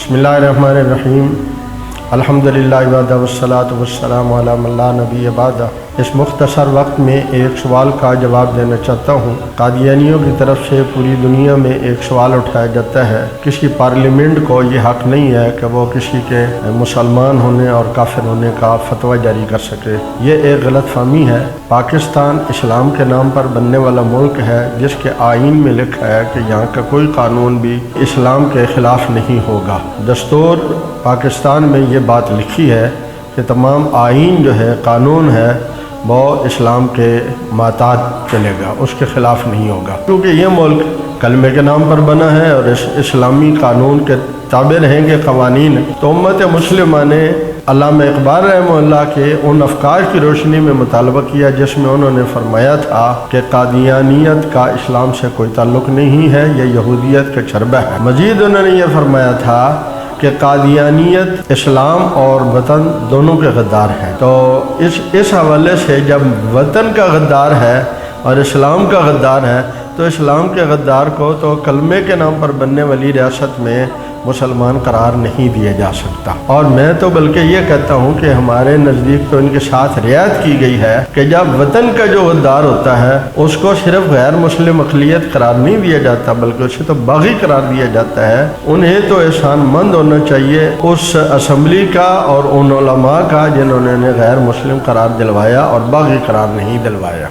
बिस्मिल्लाहिर्रहमानिर्रहीम अल्हम्दुलिल्लाहि वहदा वस्सलातु वस्सलामु अला मन ला नबी बअदा। इस मुख्तसर वक्त में एक सवाल का जवाब देना चाहता हूँ। कादियानियों की तरफ से पूरी दुनिया में एक सवाल उठाया जाता है, किसी पार्लियामेंट को ये हक़ नहीं है कि वो किसी के मुसलमान होने और काफिर होने का फतवा जारी कर सके। ये एक गलत फहमी है। पाकिस्तान इस्लाम के नाम पर बनने वाला मुल्क है, जिसके आईन में लिखा है कि यहाँ का कोई कानून भी इस्लाम के ख़िलाफ़ नहीं होगा। दस्तूर पाकिस्तान में ये बात लिखी है कि तमाम आईन जो है, कानून है, वो इस्लाम के माताहत चलेगा, उसके ख़िलाफ़ नहीं होगा, क्योंकि ये मुल्क कलमे के नाम पर बना है और इस्लामी कानून के ताबे रहेंगे क़वानीन। तो उम्मत मुस्लिमा ने अल्लामा इक़बाल रहमतुल्लाह के उन अफ़कार की रोशनी में मुतालबा किया जिसमें उन्होंने फरमाया था कि कादियानियत का इस्लाम से कोई ताल्लुक़ नहीं है, यह यहूदियत का शरबा है। मज़ीद उन्होंने ये फरमाया था कि कादियानियत इस्लाम और वतन दोनों के गद्दार हैं। तो इस हवाले से जब वतन का गद्दार है और इस्लाम का गद्दार है, तो इस्लाम के गद्दार को तो कलमे के नाम पर बनने वाली रियासत में मुसलमान करार नहीं दिया जा सकता। और मैं तो बल्कि ये कहता हूँ कि हमारे नज़दीक तो इनके साथ रियायत की गई है कि जब वतन का जो गद्दार होता है उसको सिर्फ गैर मुस्लिम अक़लियत करार नहीं दिया जाता, बल्कि उसे तो बागी करार दिया जाता है। उन्हें तो एहसानमंद होना चाहिए उस असम्बली का और उन उलमा का जिन्होंने गैर मुस्लिम करार दिलवाया और बागी करार नहीं दिलवाया।